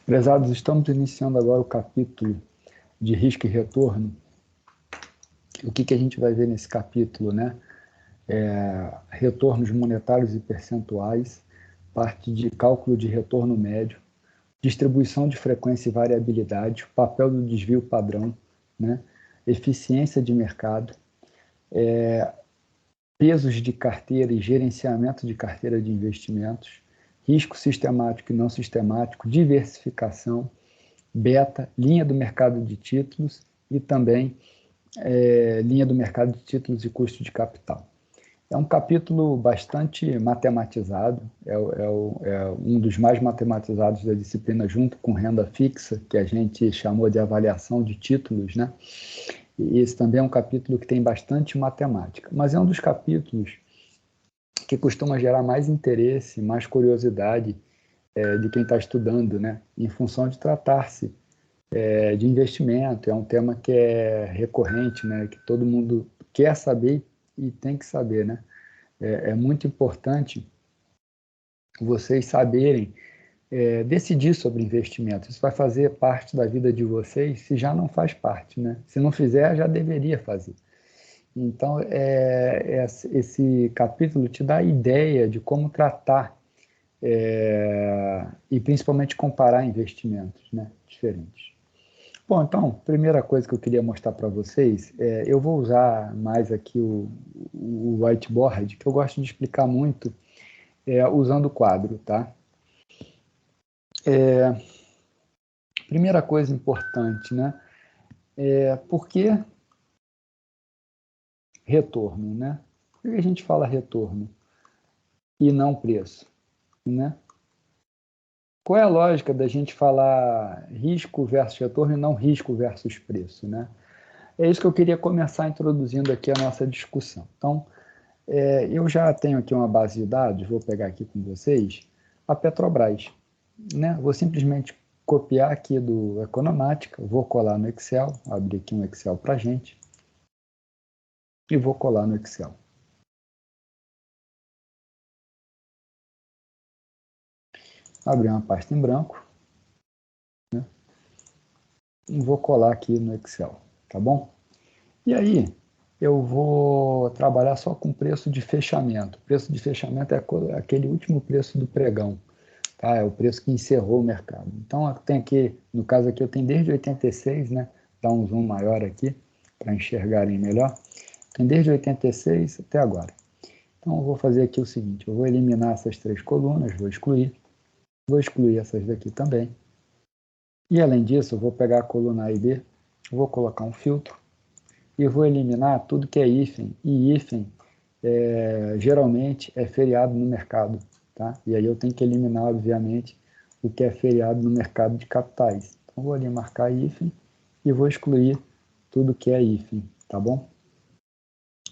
Prezados, estamos iniciando agora o capítulo de risco e retorno. O que a gente vai ver nesse capítulo, né? Retornos monetários e percentuais, parte de cálculo de retorno médio, distribuição de frequência e variabilidade, papel do desvio padrão, né? Eficiência de mercado, pesos de carteira e gerenciamento de carteira de investimentos, risco sistemático e não sistemático, diversificação, beta, linha do mercado de títulos e também linha do mercado de títulos e custo de capital. É um capítulo bastante matematizado, é um dos mais matematizados da disciplina, junto com renda fixa, que a gente chamou de avaliação de títulos, né? E esse também é um capítulo que tem bastante matemática, mas é um dos capítulos que costuma gerar mais interesse, mais curiosidade de quem está estudando, né? Em função de tratar-se de investimento, é um tema que é recorrente, né? Que todo mundo quer saber e tem que saber, né? É muito importante vocês saberem decidir sobre investimentos. Isso vai fazer parte da vida de vocês, se já não faz parte, né? Se não fizer, já deveria fazer. Então, esse capítulo te dá a ideia de como tratar e principalmente comparar investimentos, né, diferentes. Bom, então, primeira coisa que eu queria mostrar para vocês, eu vou usar mais aqui o whiteboard, que eu gosto de explicar muito usando o quadro, tá? Primeira coisa importante, né? Por que retorno, né? Por que a gente fala retorno e não preço, né? Qual é a lógica da gente falar risco versus retorno e não risco versus preço, né? É isso que eu queria começar introduzindo aqui a nossa discussão. Então, eu já tenho aqui uma base de dados, vou pegar aqui com vocês, a Petrobras, né? Vou simplesmente copiar aqui do Economática, vou colar no Excel, abrir aqui um Excel para a gente, e vou colar no Excel. Abrir uma pasta em branco, né? E vou colar aqui no Excel, tá bom? E aí, eu vou trabalhar só com preço de fechamento. O preço de fechamento é aquele último preço do pregão, tá? É o preço que encerrou o mercado. Então, tem aqui, no caso aqui, eu tenho desde 86, né? Dá um zoom maior aqui, para enxergarem melhor. Tem desde 86 até agora. Então, eu vou fazer aqui o seguinte, eu vou eliminar essas três colunas, vou excluir essas daqui também. E, além disso, eu vou pegar a coluna A e B, vou colocar um filtro, e vou eliminar tudo que é hífen, e hífen geralmente é feriado no mercado, tá? E aí eu tenho que eliminar, obviamente, o que é feriado no mercado de capitais. Então, vou ali marcar hífen e vou excluir tudo que é hífen, tá bom?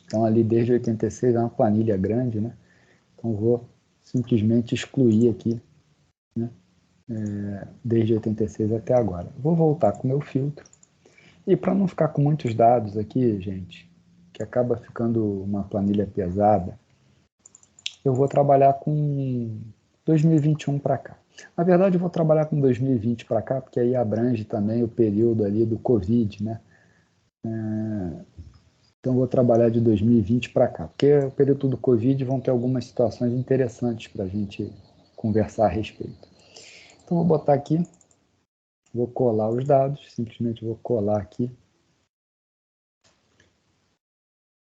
Então, ali desde 86 é uma planilha grande, né? Então, vou simplesmente excluir aqui, né? Desde 86 até agora. Vou voltar com o meu filtro. E para não ficar com muitos dados aqui, gente, que acaba ficando uma planilha pesada, eu vou trabalhar com 2021 para cá. Na verdade, eu vou trabalhar com 2020 para cá, porque aí abrange também o período ali do Covid, né? Então, eu vou trabalhar de 2020 para cá, porque o período do Covid vão ter algumas situações interessantes para a gente conversar a respeito. Então, vou botar aqui, vou colar os dados, simplesmente vou colar aqui.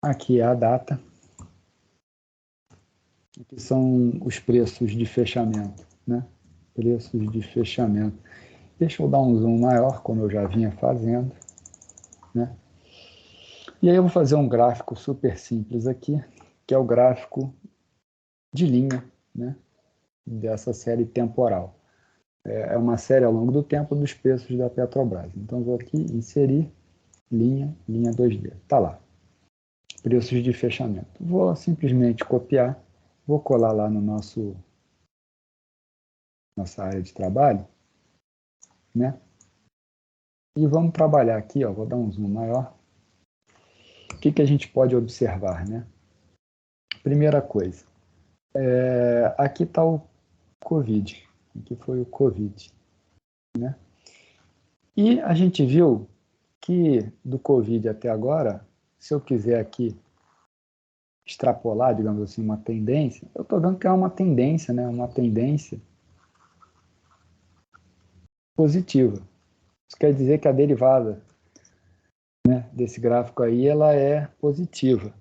Aqui é a data. Aqui são os preços de fechamento, né? Preços de fechamento. Deixa eu dar um zoom maior, como eu já vinha fazendo, né? E aí eu vou fazer um gráfico super simples aqui, que é o gráfico de linha, né? Dessa série temporal. É uma série ao longo do tempo dos preços da Petrobras. Então, eu vou aqui inserir linha 2D. Tá lá. Preços de fechamento. Vou simplesmente copiar, vou colar lá no nossa área de trabalho, né? E vamos trabalhar aqui, ó, vou dar um zoom maior. O que a gente pode observar, né? Primeira coisa, aqui está o Covid. Aqui foi o Covid. né? E a gente viu que do Covid até agora, se eu quiser aqui extrapolar, digamos assim, uma tendência, eu estou vendo que é uma tendência, né? Uma tendência positiva. Isso quer dizer que a derivada, né, desse gráfico aí, ela é positiva.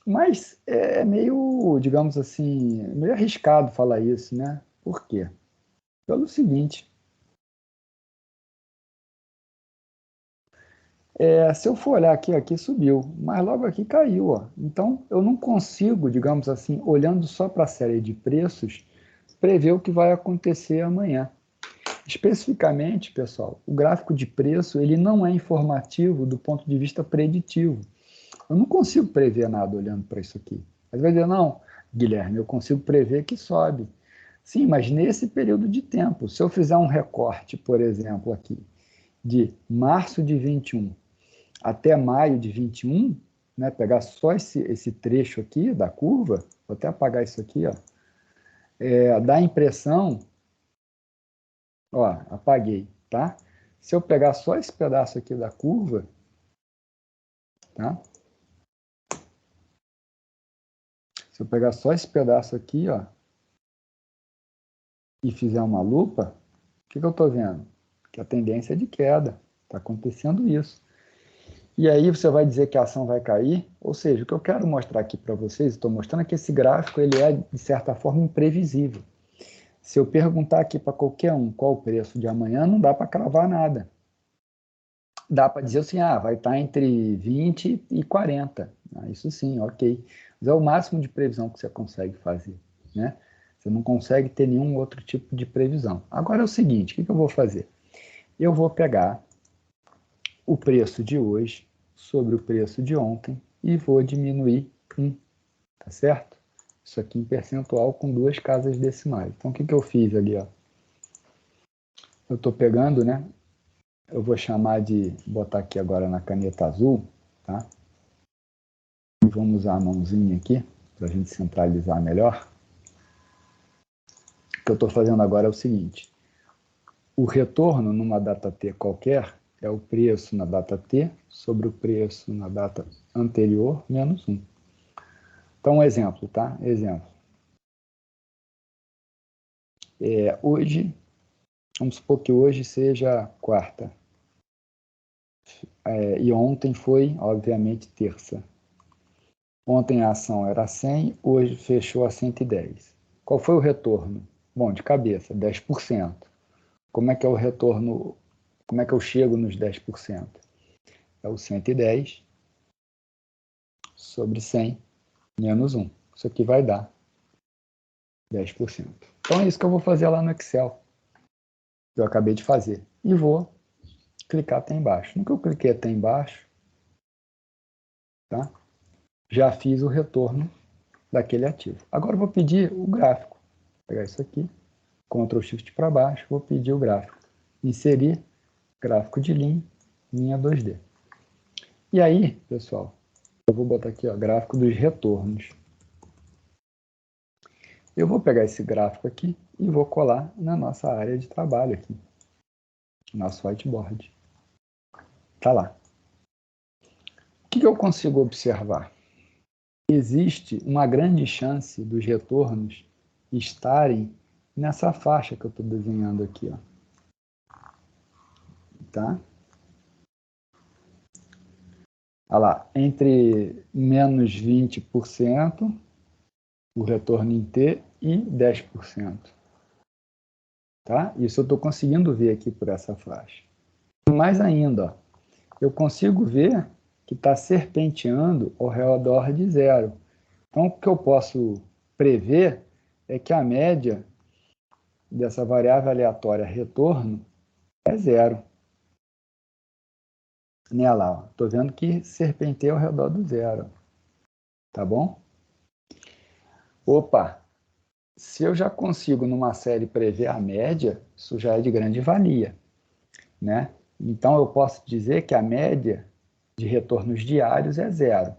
Mas é meio, digamos assim, meio arriscado falar isso, né? Por quê? Pelo seguinte, se eu for olhar aqui, aqui subiu, mas logo aqui caiu, ó. Então, eu não consigo, digamos assim, olhando só para a série de preços, prever o que vai acontecer amanhã. Especificamente, pessoal, o gráfico de preço ele não é informativo do ponto de vista preditivo. Eu não consigo prever nada olhando para isso aqui. Mas vai dizer, não, Guilherme, eu consigo prever que sobe. Sim, mas nesse período de tempo, se eu fizer um recorte, por exemplo, aqui, de março de 21 até maio de 21, né, pegar só esse trecho aqui da curva, vou até apagar isso aqui, ó, dá a impressão, ó, apaguei, tá? Se eu pegar só esse pedaço aqui da curva, tá? Se eu pegar só esse pedaço aqui, ó, e fizer uma lupa, o que eu estou vendo? Que a tendência é de queda, está acontecendo isso. E aí você vai dizer que a ação vai cair, ou seja, o que eu quero mostrar aqui para vocês, estou mostrando é que esse gráfico ele é, de certa forma, imprevisível. Se eu perguntar aqui para qualquer um qual o preço de amanhã, não dá para cravar nada. Dá para dizer assim, vai estar entre 20 e 40. Isso sim, ok. Mas é o máximo de previsão que você consegue fazer, né? Você não consegue ter nenhum outro tipo de previsão. Agora é o seguinte, o que eu vou fazer? Eu vou pegar o preço de hoje sobre o preço de ontem e vou diminuir 1, tá certo? Isso aqui em percentual com 2 casas decimais. Então, o que eu fiz ali, ó? Eu estou pegando, né? Eu vou chamar de, botar aqui agora na caneta azul, tá? E vamos usar a mãozinha aqui, para a gente centralizar melhor. O que eu estou fazendo agora é o seguinte, o retorno numa data T qualquer é o preço na data T sobre o preço na data anterior menos 1. Então, um exemplo, tá? Exemplo. Hoje, vamos supor que hoje seja quarta. E ontem foi, obviamente, terça. Ontem a ação era 100, hoje fechou a 110. Qual foi o retorno? Bom, de cabeça, 10%. Como é que é o retorno? Como é que eu chego nos 10%? É o 110 sobre 100 menos 1. Isso aqui vai dar 10%. Então é isso que eu vou fazer lá no Excel. Eu acabei de fazer. E vou clicar até embaixo. No que eu cliquei até embaixo, tá? Já fiz o retorno daquele ativo. Agora eu vou pedir o gráfico. Vou pegar isso aqui, Ctrl Shift para baixo, vou pedir o gráfico. Inserir gráfico de linha 2D. E aí, pessoal, eu vou botar aqui, ó, gráfico dos retornos. Eu vou pegar esse gráfico aqui e vou colar na nossa área de trabalho aqui, nosso whiteboard. Tá lá. O que eu consigo observar? Existe uma grande chance dos retornos estarem nessa faixa que eu estou desenhando aqui, ó. Tá? Olha lá, entre menos 20%, o retorno em T, e 10%. Tá? Isso eu estou conseguindo ver aqui por essa faixa. Mais ainda, ó, eu consigo ver que está serpenteando ao redor de zero. Então, o que eu posso prever é que a média dessa variável aleatória retorno é zero. Nela, estou vendo que serpenteia ao redor do zero. Tá bom? Opa! Se eu já consigo numa série prever a média, isso já é de grande valia, né? Então eu posso dizer que a média de retornos diários é zero.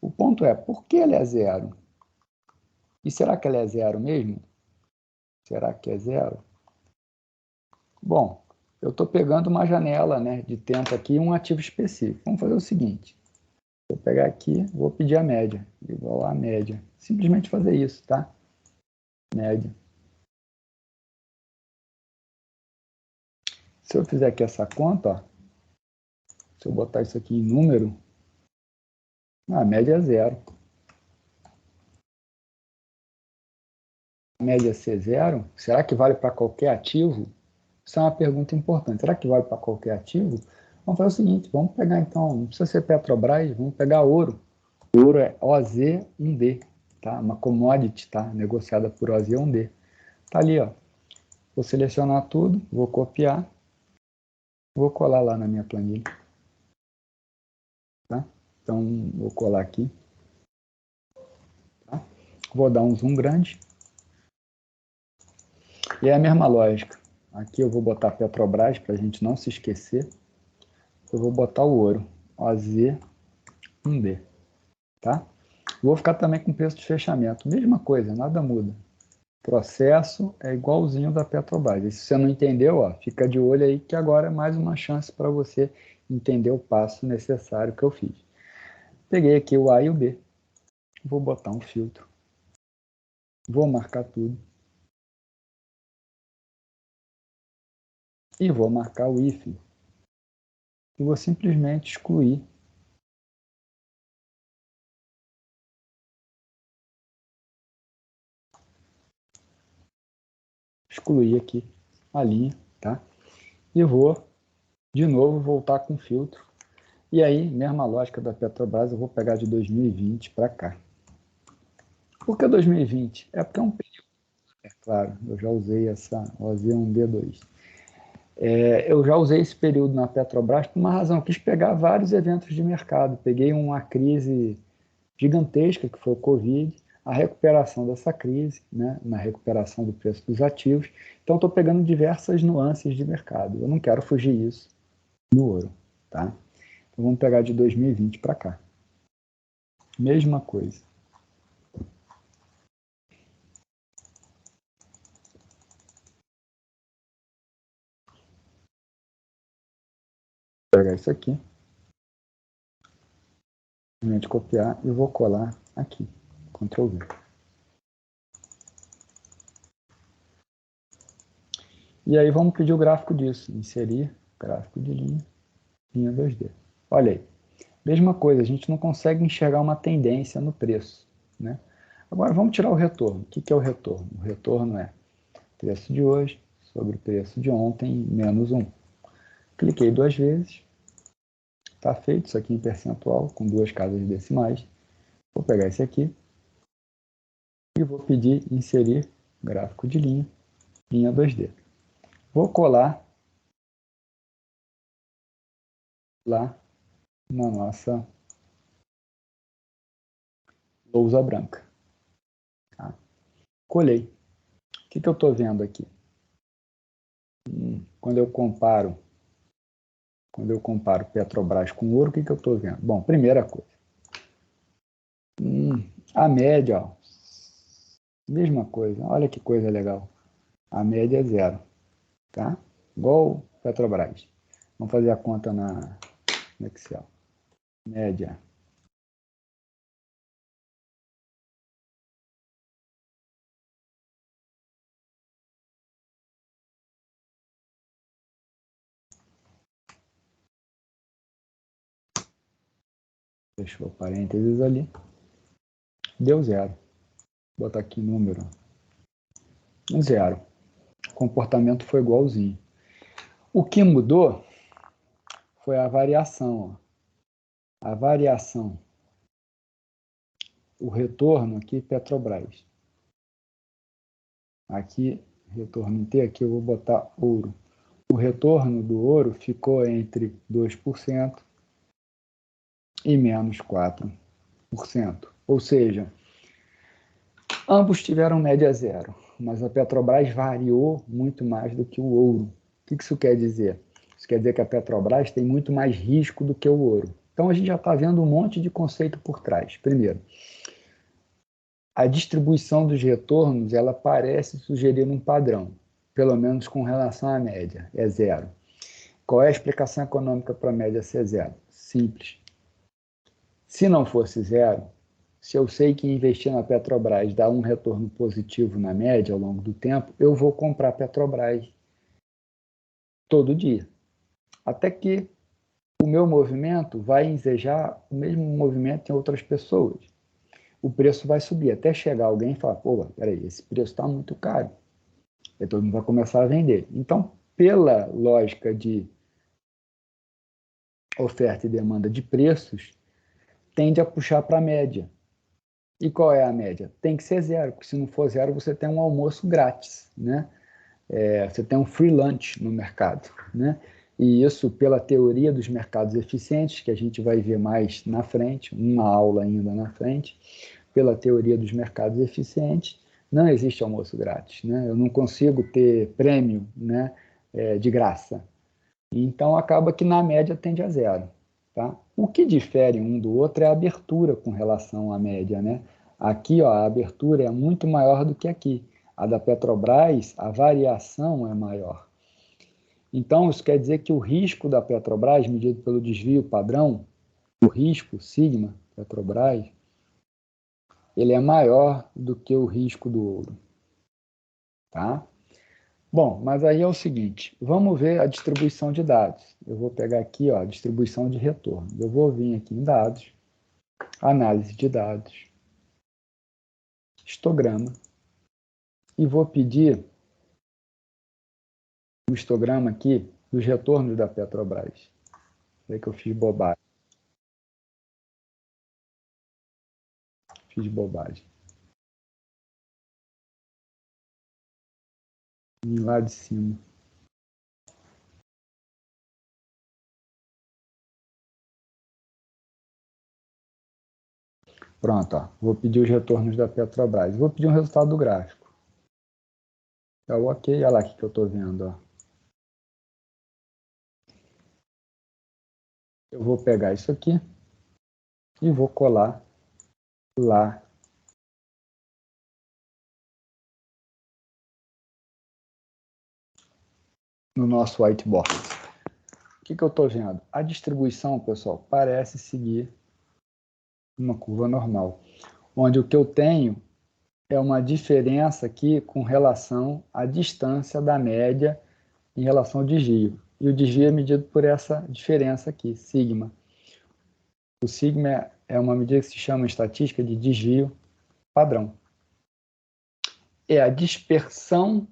O ponto é, por que ela é zero? E será que ela é zero mesmo? Será que é zero? Bom, eu estou pegando uma janela, né, de tempo aqui, um ativo específico. Vamos fazer o seguinte. Vou pegar aqui, vou pedir a média, igual a média. Simplesmente fazer isso, tá? Média. Se eu fizer aqui essa conta, ó, se eu botar isso aqui em número, a média é 0. A média ser 0, será que vale para qualquer ativo? Isso é uma pergunta importante. Será que vale para qualquer ativo? Vamos fazer o seguinte, vamos pegar então, não precisa ser Petrobras, vamos pegar ouro. O ouro é OZ1D, tá? Uma commodity, tá? Negociada por OZ1D. Tá ali, ó. Vou selecionar tudo, vou copiar, vou colar lá na minha planilha. Tá? Então, vou colar aqui. Tá? Vou dar um zoom grande. E é a mesma lógica. Aqui eu vou botar Petrobras para a gente não se esquecer. Eu vou botar o ouro, OZ1D. Tá? Vou ficar também com preço de fechamento. Mesma coisa, nada muda. Processo é igualzinho da Petrobras. E se você não entendeu, ó, fica de olho aí que agora é mais uma chance para você entender o passo necessário que eu fiz. Peguei aqui o A e o B. Vou botar um filtro. Vou marcar tudo. E vou marcar o if. E vou simplesmente excluir. Excluir aqui a linha, tá? E vou, de novo, voltar com o filtro. E aí, mesma lógica da Petrobras, eu vou pegar de 2020 para cá. Por que 2020? É porque é um período, é claro, eu já usei essa OZ1D2. Eu já usei esse período na Petrobras por uma razão, eu quis pegar vários eventos de mercado. Peguei uma crise gigantesca, que foi o Covid, a recuperação dessa crise, né, na recuperação do preço dos ativos. Então, estou pegando diversas nuances de mercado. Eu não quero fugir isso no ouro. Tá? Então, vamos pegar de 2020 para cá. Mesma coisa. Vou pegar isso aqui, simplesmente copiar e vou colar aqui. Ctrl V. E aí vamos pedir o gráfico disso. Inserir gráfico de linha 2D. Olha aí. Mesma coisa, a gente não consegue enxergar uma tendência no preço. Né? Agora vamos tirar o retorno. O que é o retorno? O retorno é preço de hoje sobre o preço de ontem menos 1. Cliquei 2 vezes. Está feito isso aqui em percentual, com 2 casas decimais. Vou pegar esse aqui e vou pedir inserir gráfico de linha 2D. Vou colar lá na nossa lousa branca. Tá? Colei. O que eu estou vendo aqui? Quando eu comparo Petrobras com ouro, o que eu estou vendo? Bom, primeira coisa. A média, ó, mesma coisa. Olha que coisa legal. A média é 0. Tá? Igual Petrobras. Vamos fazer a conta no Excel. Média. Fechou parênteses ali. Deu 0. Vou botar aqui número. 0. O comportamento foi igualzinho. O que mudou foi a variação. Ó. A variação. O retorno aqui, Petrobras. Aqui, retorno em T, aqui eu vou botar ouro. O retorno do ouro ficou entre 2% e menos 4%. Ou seja, ambos tiveram média 0, mas a Petrobras variou muito mais do que o ouro. O que isso quer dizer? Isso quer dizer que a Petrobras tem muito mais risco do que o ouro. Então a gente já está vendo um monte de conceito por trás. Primeiro, a distribuição dos retornos ela parece sugerir um padrão, pelo menos com relação à média, é 0. Qual é a explicação econômica para a média ser zero? Simples. Se não fosse zero, se eu sei que investir na Petrobras dá um retorno positivo na média ao longo do tempo, eu vou comprar Petrobras todo dia. Até que o meu movimento vai ensejar o mesmo movimento em outras pessoas. O preço vai subir, até chegar alguém e falar, pô, peraí, esse preço está muito caro. Aí todo mundo vai começar a vender. Então, pela lógica de oferta e demanda de preços, tende a puxar para a média. E qual é a média? Tem que ser zero, porque se não for zero, você tem um almoço grátis, né? Você tem um free lunch no mercado, né? E isso, pela teoria dos mercados eficientes, que a gente vai ver mais na frente, uma aula ainda na frente, pela teoria dos mercados eficientes, não existe almoço grátis, né? Eu não consigo ter prêmio, né, de graça. Então, acaba que na média tende a zero. Tá? O que difere um do outro é a abertura com relação à média. Né? Aqui, ó, a abertura é muito maior do que aqui. A da Petrobras, a variação é maior. Então, isso quer dizer que o risco da Petrobras, medido pelo desvio padrão, o risco, sigma, Petrobras, ele é maior do que o risco do ouro. Tá? Bom, mas aí é o seguinte, vamos ver a distribuição de dados. Eu vou pegar aqui, ó, a distribuição de retorno. Eu vou vir aqui em dados, análise de dados, histograma, e vou pedir um histograma aqui dos retornos da Petrobras. Sei que eu fiz bobagem. Fiz bobagem. Vim lá de cima. Pronto, ó. Vou pedir os retornos da Petrobras. Vou pedir um resultado do gráfico. Tá ok, olha lá o que eu estou vendo. Ó. Eu vou pegar isso aqui e vou colar lá no nosso whiteboard. O que eu estou vendo? A distribuição, pessoal, parece seguir uma curva normal, onde o que eu tenho é uma diferença aqui com relação à distância da média em relação ao desvio. E o desvio é medido por essa diferença aqui, sigma. O sigma é uma medida que se chama em estatística de desvio padrão. É a dispersão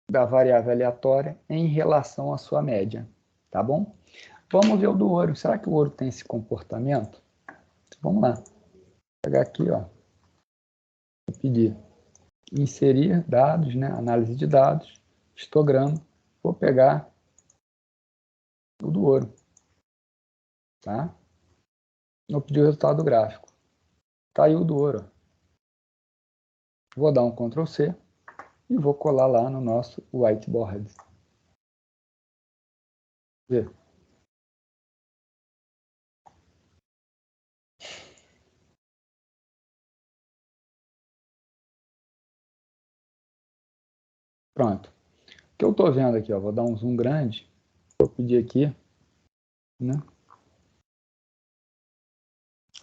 da variável aleatória em relação à sua média, tá bom? Vamos ver o do ouro. Será que o ouro tem esse comportamento? Vamos lá. Vou pegar aqui, ó. Vou pedir inserir dados, né? Análise de dados, histograma. Vou pegar o do ouro, tá? Vou pedir o resultado do gráfico. Tá aí o do ouro. Vou dar um Ctrl C e vou colar lá no nosso whiteboard. Vê. Pronto. O que eu estou vendo aqui, ó, vou dar um zoom grande. Vou pedir aqui, né?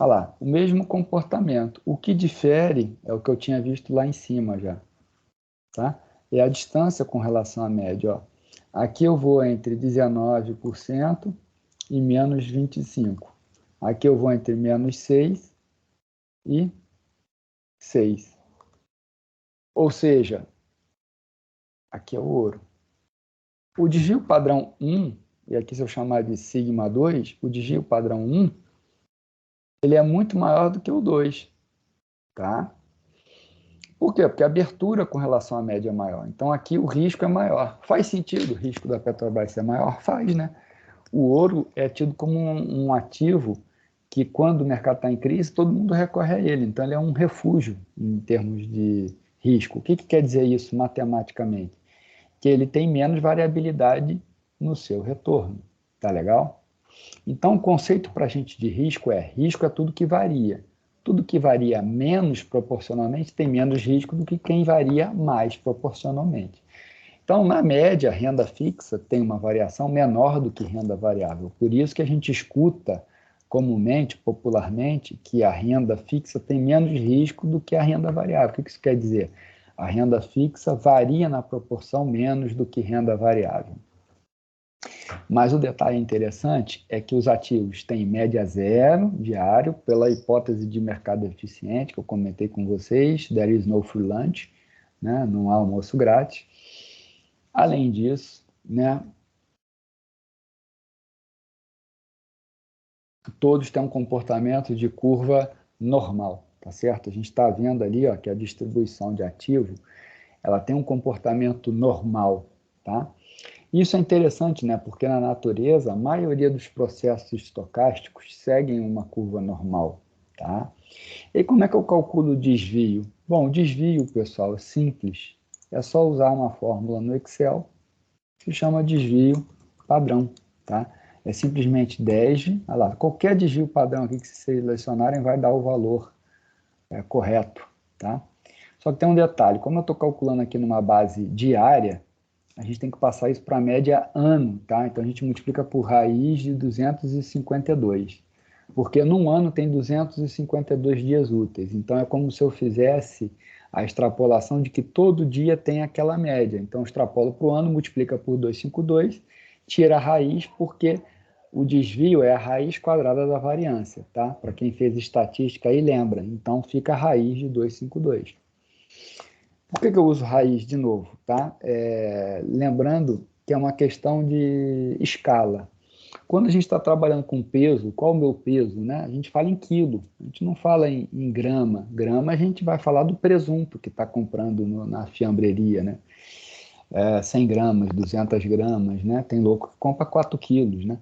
Olha lá, o mesmo comportamento. O que difere é o que eu tinha visto lá em cima já. Tá? É a distância com relação à média. Ó. Aqui eu vou entre 19% e menos 25%. Aqui eu vou entre menos 6% e 6%. Ou seja, aqui é o ouro. O desvio padrão 1, e aqui se eu chamar de sigma 2, o desvio padrão 1, ele é muito maior do que o 2. Tá? Por quê? Porque a abertura com relação à média é maior. Então, aqui o risco é maior. Faz sentido o risco da Petrobras ser maior? Faz, né? O ouro é tido como um ativo que, quando o mercado está em crise, todo mundo recorre a ele. Então, ele é um refúgio em termos de risco. O que quer dizer isso matematicamente? Que ele tem menos variabilidade no seu retorno. Tá legal? Então, o conceito para a gente de risco é tudo que varia. Tudo que varia menos proporcionalmente tem menos risco do que quem varia mais proporcionalmente. Então, na média, a renda fixa tem uma variação menor do que renda variável. Por isso que a gente escuta comumente, popularmente, que a renda fixa tem menos risco do que a renda variável. O que isso quer dizer? A renda fixa varia na proporção menos do que renda variável. Mas o detalhe interessante é que os ativos têm média zero diário, pela hipótese de mercado eficiente, que eu comentei com vocês, there is no free lunch, né? Não há almoço grátis. Além disso, né, todos têm um comportamento de curva normal, tá certo? A gente está vendo ali, ó, que a distribuição de ativo, ela tem um comportamento normal, tá? Isso é interessante, né? Porque na natureza, a maioria dos processos estocásticos seguem uma curva normal, tá? E como é que eu calculo o desvio? Bom, o desvio, pessoal, é simples. É só usar uma fórmula no Excel que chama desvio padrão, tá? É simplesmente 10, olha lá, qualquer desvio padrão aqui que vocês selecionarem vai dar o valor correto, tá? Só que tem um detalhe, como eu estou calculando aqui numa base diária, a gente tem que passar isso para a média ano, tá? Então a gente multiplica por raiz de 252, porque num ano tem 252 dias úteis, então é como se eu fizesse a extrapolação de que todo dia tem aquela média. Então eu extrapolo para o ano, multiplica por 252, tira a raiz, porque o desvio é a raiz quadrada da variância, tá? Para quem fez estatística aí lembra, então fica a raiz de 252. Por que eu uso raiz de novo? Tá? Lembrando que é uma questão de escala. Quando a gente está trabalhando com peso, qual o meu peso? Né? A gente fala em quilo, a gente não fala em grama. Grama a gente vai falar do presunto que está comprando na fiambreria, né? 100 gramas, 200 gramas, né? Tem louco que compra 4 quilos, né?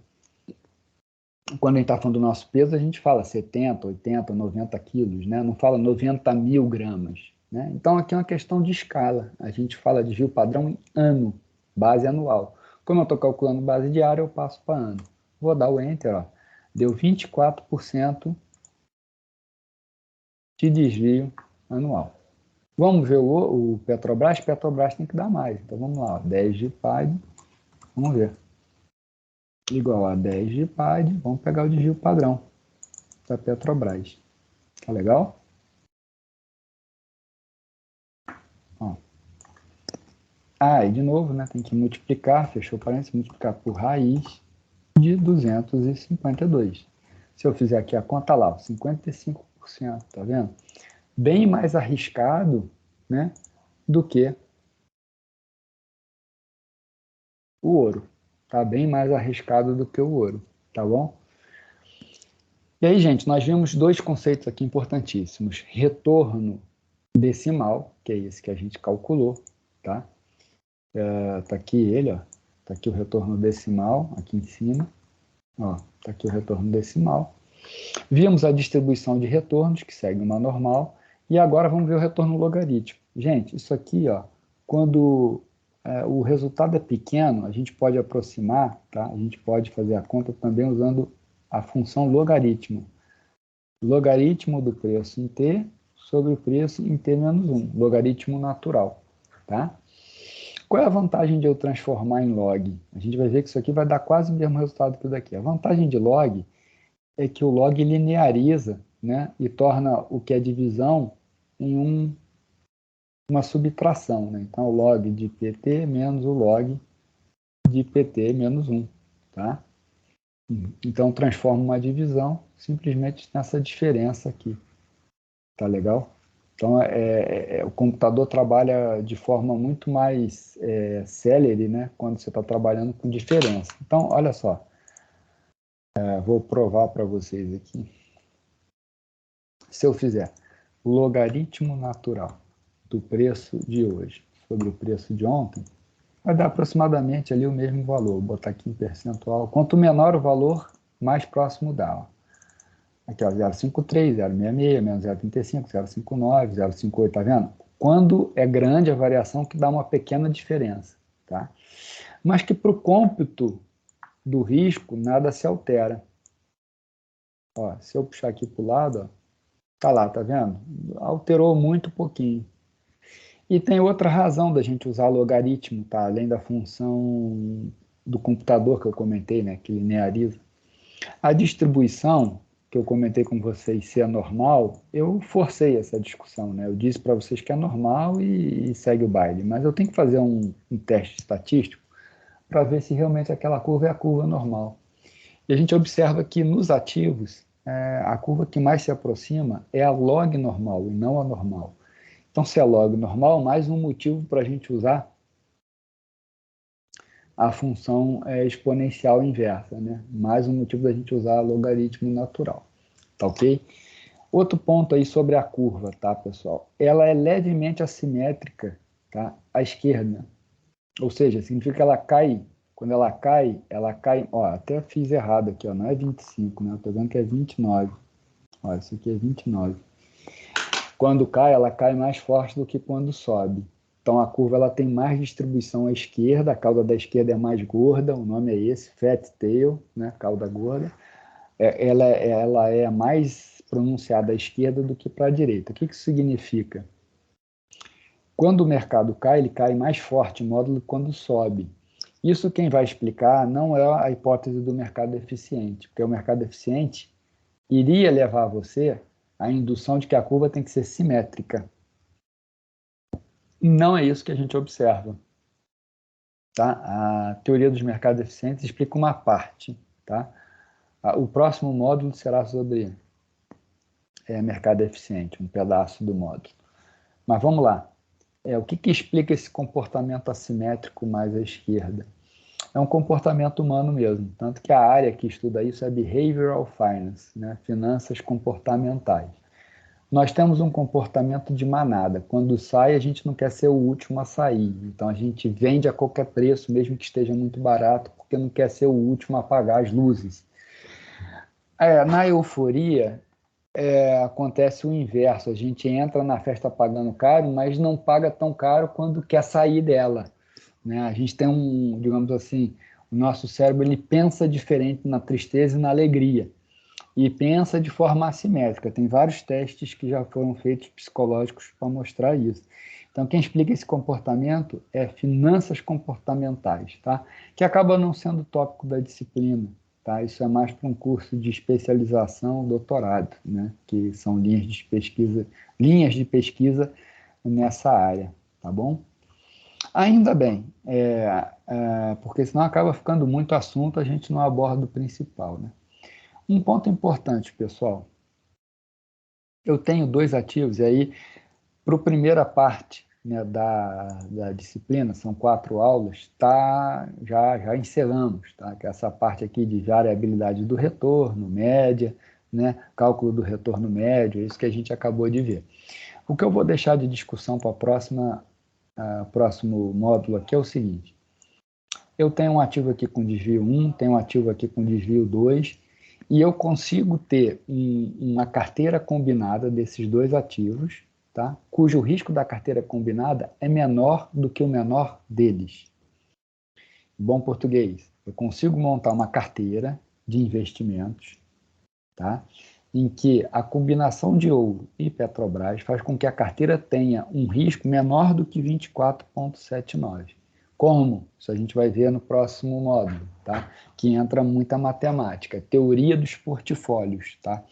Quando a gente está falando do nosso peso, a gente fala 70, 80, 90 quilos, né? Não fala 90 mil gramas. Né? Então, aqui é uma questão de escala. A gente fala de desvio padrão em ano, base anual. Como eu estou calculando base diária, eu passo para ano. Vou dar o Enter, ó. Deu 24% de desvio anual. Vamos ver o Petrobras? Petrobras tem que dar mais. Então, vamos lá, ó. 10 de PAD, vamos ver. Igual a 10 de PAD, vamos pegar o desvio padrão da Petrobras. Tá legal? Ó. E de novo, né, tem que multiplicar, fechou parênteses, multiplicar por raiz de 252. Se eu fizer aqui a conta lá, 55%, tá vendo? Bem mais arriscado, né, do que o ouro. Tá bem mais arriscado do que o ouro, tá bom? E aí, gente, nós vimos dois conceitos aqui importantíssimos. Retorno decimal, que é esse que a gente calculou, tá? Tá aqui ele, ó. Tá aqui o retorno decimal, aqui em cima. Ó, tá aqui o retorno decimal. Vimos a distribuição de retornos, que segue uma normal. E agora vamos ver o retorno logarítmico. Gente, isso aqui, ó, quando o resultado é pequeno, a gente pode aproximar, tá? A gente pode fazer a conta também usando a função logaritmo. Logaritmo do preço em t sobre o preço em t menos 1. Logaritmo natural, tá? Qual é a vantagem de eu transformar em log? A gente vai ver que isso aqui vai dar quase o mesmo resultado que o daqui. A vantagem de log é que o log lineariza, né, e torna o que é divisão em uma subtração. Né? Então, o log de PT menos o log de PT menos 1. Tá? Então, transforma uma divisão simplesmente nessa diferença aqui. Tá legal? Então, o computador trabalha de forma muito mais célere, né, quando você está trabalhando com diferença. Então, olha só, vou provar para vocês aqui. Se eu fizer logaritmo natural do preço de hoje sobre o preço de ontem, vai dar aproximadamente ali o mesmo valor. Vou botar aqui em percentual. Quanto menor o valor, mais próximo dá. Ó. Aqui, ó, 0,53, 0,66, menos 0,35, 0,59, 0,58, tá vendo? Quando é grande a variação, que dá uma pequena diferença, tá? Mas que para o cômputo do risco, nada se altera. Ó, se eu puxar aqui para o lado, ó, tá lá, tá vendo? Alterou muito pouquinho. E tem outra razão da gente usar logaritmo, tá? Além da função do computador que eu comentei, né, que lineariza. A distribuição, que eu comentei com vocês, se é normal, eu forcei essa discussão, né? Eu disse para vocês que é normal e segue o baile, mas eu tenho que fazer um teste estatístico para ver se realmente aquela curva é a curva normal. E a gente observa que nos ativos, a curva que mais se aproxima é a log normal e não a normal. Então, se é log normal, mais um motivo para a gente usar a função exponencial inversa, né? Mais um motivo da gente usar logaritmo natural, tá ok? Outro ponto aí sobre a curva, tá, pessoal? Ela é levemente assimétrica, tá, à esquerda. Ou seja, significa que ela cai, quando ela cai, ó, até fiz errado aqui, ó, não é 25, né? Eu tô vendo que é 29. Ó, isso aqui é 29. Quando cai, ela cai mais forte do que quando sobe. Então a curva ela tem mais distribuição à esquerda, a cauda da esquerda é mais gorda, o nome é esse, fat tail, né, cauda gorda. Ela é mais pronunciada à esquerda do que para a direita. O que isso significa? Quando o mercado cai, ele cai mais forte, módulo quando sobe. Isso quem vai explicar não é a hipótese do mercado eficiente, porque o mercado eficiente iria levar você à indução de que a curva tem que ser simétrica. Não é isso que a gente observa. Tá? A teoria dos mercados eficientes explica uma parte. Tá? O próximo módulo será sobre mercado eficiente, um pedaço do módulo. Mas vamos lá. O que explica esse comportamento assimétrico mais à esquerda? É um comportamento humano mesmo, tanto que a área que estuda isso é Behavioral Finance, né? Finanças comportamentais. Nós temos um comportamento de manada. Quando sai, a gente não quer ser o último a sair. Então, a gente vende a qualquer preço, mesmo que esteja muito barato, porque não quer ser o último a apagar as luzes. Na euforia, acontece o inverso. A gente entra na festa pagando caro, mas não paga tão caro quando quer sair dela, né? A gente tem digamos assim, o nosso cérebro ele pensa diferente na tristeza e na alegria. E pensa de forma assimétrica. Tem vários testes que já foram feitos psicológicos para mostrar isso. Então, quem explica esse comportamento é finanças comportamentais, tá? Que acaba não sendo tópico da disciplina, tá? Isso é mais para um curso de especialização, doutorado, né? Que são linhas de pesquisa nessa área, tá bom? Ainda bem, porque senão acaba ficando muito assunto, a gente não aborda o principal, né? Um ponto importante, pessoal, eu tenho dois ativos, e aí, para a primeira parte, né, da disciplina, são 4 aulas, já encerramos, tá? Que é essa parte aqui de variabilidade do retorno, média, né, cálculo do retorno médio, é isso que a gente acabou de ver. O que eu vou deixar de discussão para próximo módulo aqui é o seguinte: eu tenho um ativo aqui com desvio 1, tenho um ativo aqui com desvio 2, e eu consigo ter uma carteira combinada desses dois ativos, tá? Cujo risco da carteira combinada é menor do que o menor deles. Bom português, eu consigo montar uma carteira de investimentos, tá? Em que a combinação de ouro e Petrobras faz com que a carteira tenha um risco menor do que 24,79. Como? Isso a gente vai ver no próximo módulo, tá? Que entra muita matemática, teoria dos portfólios, tá?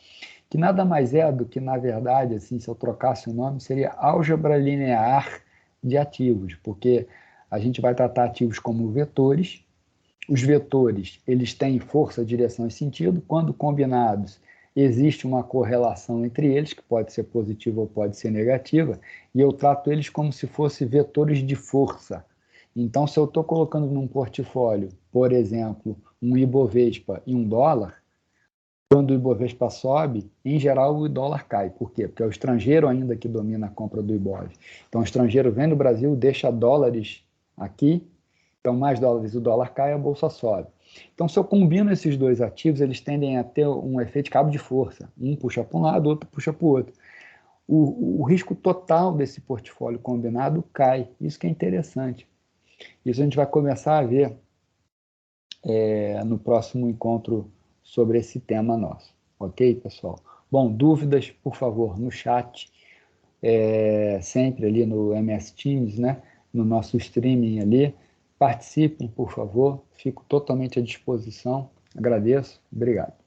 Que nada mais é do que, na verdade, assim, se eu trocasse o nome, seria álgebra linear de ativos, porque a gente vai tratar ativos como vetores. Os vetores, eles têm força, direção e sentido. Quando combinados, existe uma correlação entre eles, que pode ser positiva ou pode ser negativa, e eu trato eles como se fossem vetores de força. Então, se eu estou colocando num portfólio, por exemplo, um Ibovespa e um dólar, quando o Ibovespa sobe, em geral o dólar cai. Por quê? Porque é o estrangeiro ainda que domina a compra do Ibov. Então, o estrangeiro vem no Brasil, deixa dólares aqui, então mais dólares, o dólar cai, a bolsa sobe. Então, se eu combino esses dois ativos, eles tendem a ter um efeito de cabo de força. Um puxa para um lado, o outro puxa para o outro. O risco total desse portfólio combinado cai. Isso que é interessante. Isso a gente vai começar a ver no próximo encontro sobre esse tema nosso. Ok, pessoal? Bom, dúvidas, por favor, no chat. sempre ali no MS Teams, né? No nosso streaming ali. Participem, por favor. Fico totalmente à disposição. Agradeço. Obrigado.